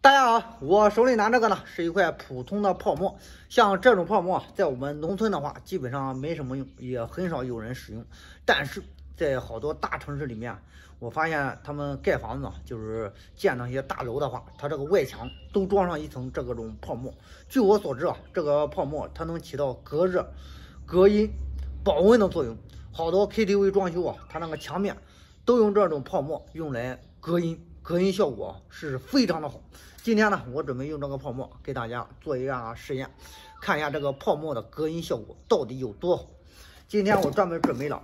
大家好，我手里拿这个呢是一块普通的泡沫，像这种泡沫在我们农村的话基本上没什么用，也很少有人使用。但是在好多大城市里面，我发现他们盖房子就是建那些大楼的话，它这个外墙都装上一层这种泡沫。据我所知啊，这个泡沫它能起到隔热、隔音、保温的作用。好多 KTV 装修啊，它那个墙面都用这种泡沫用来隔音。 隔音效果是非常的好。今天呢，我准备用这个泡沫给大家做一个实验，看一下这个泡沫的隔音效果到底有多好。今天我专门准备了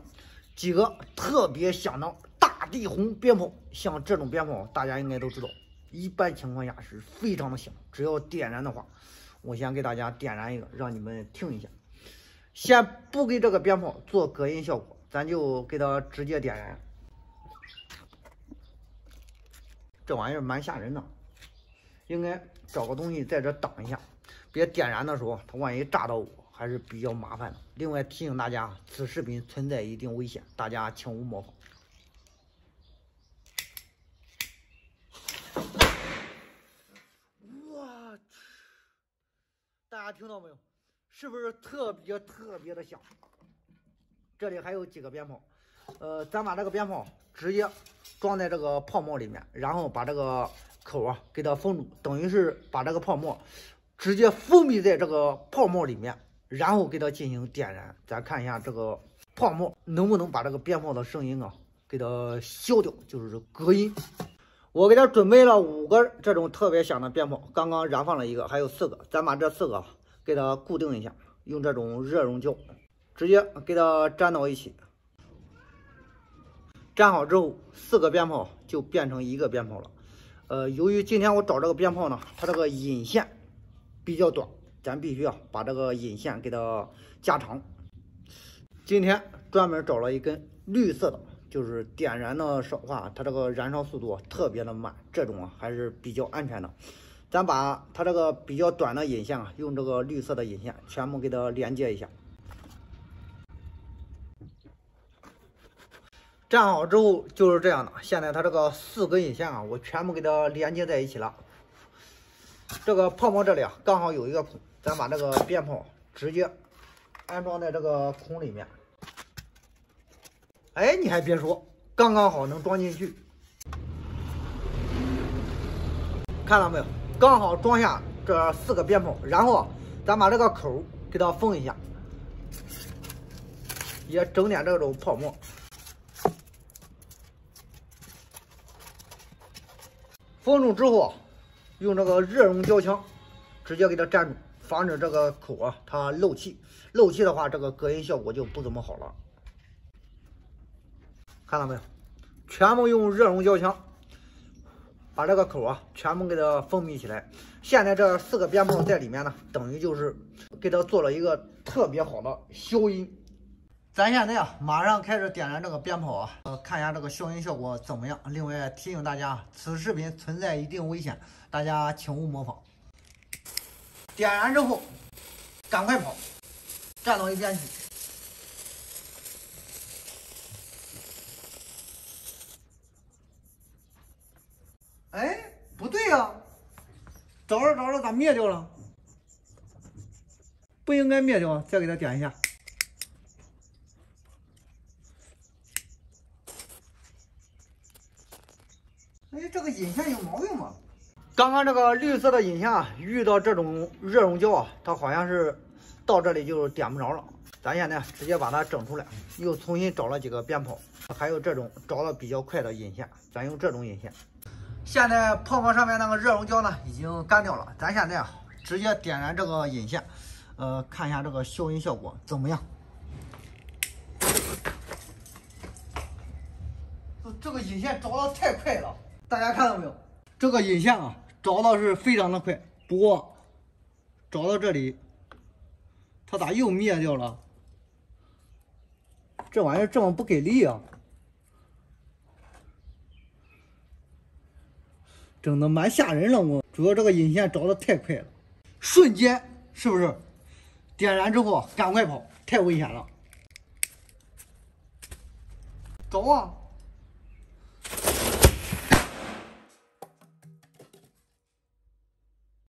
几个特别响的大地红鞭炮，像这种鞭炮大家应该都知道，一般情况下是非常的响。只要点燃的话，我先给大家点燃一个，让你们听一下。先不给这个鞭炮做隔音效果，咱就给它直接点燃。 这玩意儿蛮吓人的，应该找个东西在这挡一下，别点燃的时候它万一炸到我，还是比较麻烦的。另外提醒大家，此视频存在一定危险，大家请勿模仿。我去，大家听到没有？是不是特别的响？这里还有几个鞭炮，咱把这个鞭炮直接 装在这个泡沫里面，然后把这个口啊给它封住，等于是把这个泡沫直接封闭在这个泡沫里面，然后给它进行点燃。咱看一下这个泡沫能不能把这个鞭炮的声音啊给它消掉，就是隔音。我给它准备了5个这种特别响的鞭炮，刚刚燃放了1个，还有4个。咱把这4个给它固定一下，用这种热熔胶直接给它粘到一起。 粘好之后，4个鞭炮就变成1个鞭炮了。由于今天我找这个鞭炮呢，它这个引线比较短，咱必须把这个引线给它加长。今天专门找了一根绿色的，就是点燃的话，它这个燃烧速度特别的慢，这种还是比较安全的。咱把它这个比较短的引线用这个绿色的引线全部给它连接一下。 粘好之后就是这样的。现在它这个4根引线我全部给它连接在一起了。这个泡沫这里刚好有一个孔，咱把这个鞭炮直接安装在这个孔里面。哎，你还别说，刚刚好能装进去。看到没有？刚好装下这4个鞭炮，然后咱把这个口给它封一下，也整点这种泡沫。 封住之后用这个热熔胶枪直接给它粘住，防止这个口它漏气。漏气的话，这个隔音效果就不怎么好了。看到没有？全部用热熔胶枪把这个口全部给它封闭起来。现在这4个鞭炮在里面呢，等于就是给它做了一个特别好的消音。 咱现在马上开始点燃这个鞭炮看一下这个消音效果怎么样。另外提醒大家，此视频存在一定危险，大家请勿模仿。点燃之后，赶快跑，站到一边去。哎，不对呀，找着咋灭掉了？不应该灭掉，再给它点一下。 哎，这个引线有毛病吗？刚刚这个绿色的引线遇到这种热熔胶它好像是到这里就点不着了。咱现在直接把它整出来，又重新找了几个鞭炮，还有这种着的比较快的引线，咱用这种引线。现在泡沫上面那个热熔胶呢已经干掉了，咱现在直接点燃这个引线，看一下这个消音效果怎么样。 这个引线着的太快了，大家看到没有？这个引线着的是非常的快，不过着到这里，它咋又灭掉了？这玩意儿这么不给力啊！整的蛮吓人了，主要这个引线着的太快了，瞬间是不是？点燃之后赶快跑，太危险了！着啊！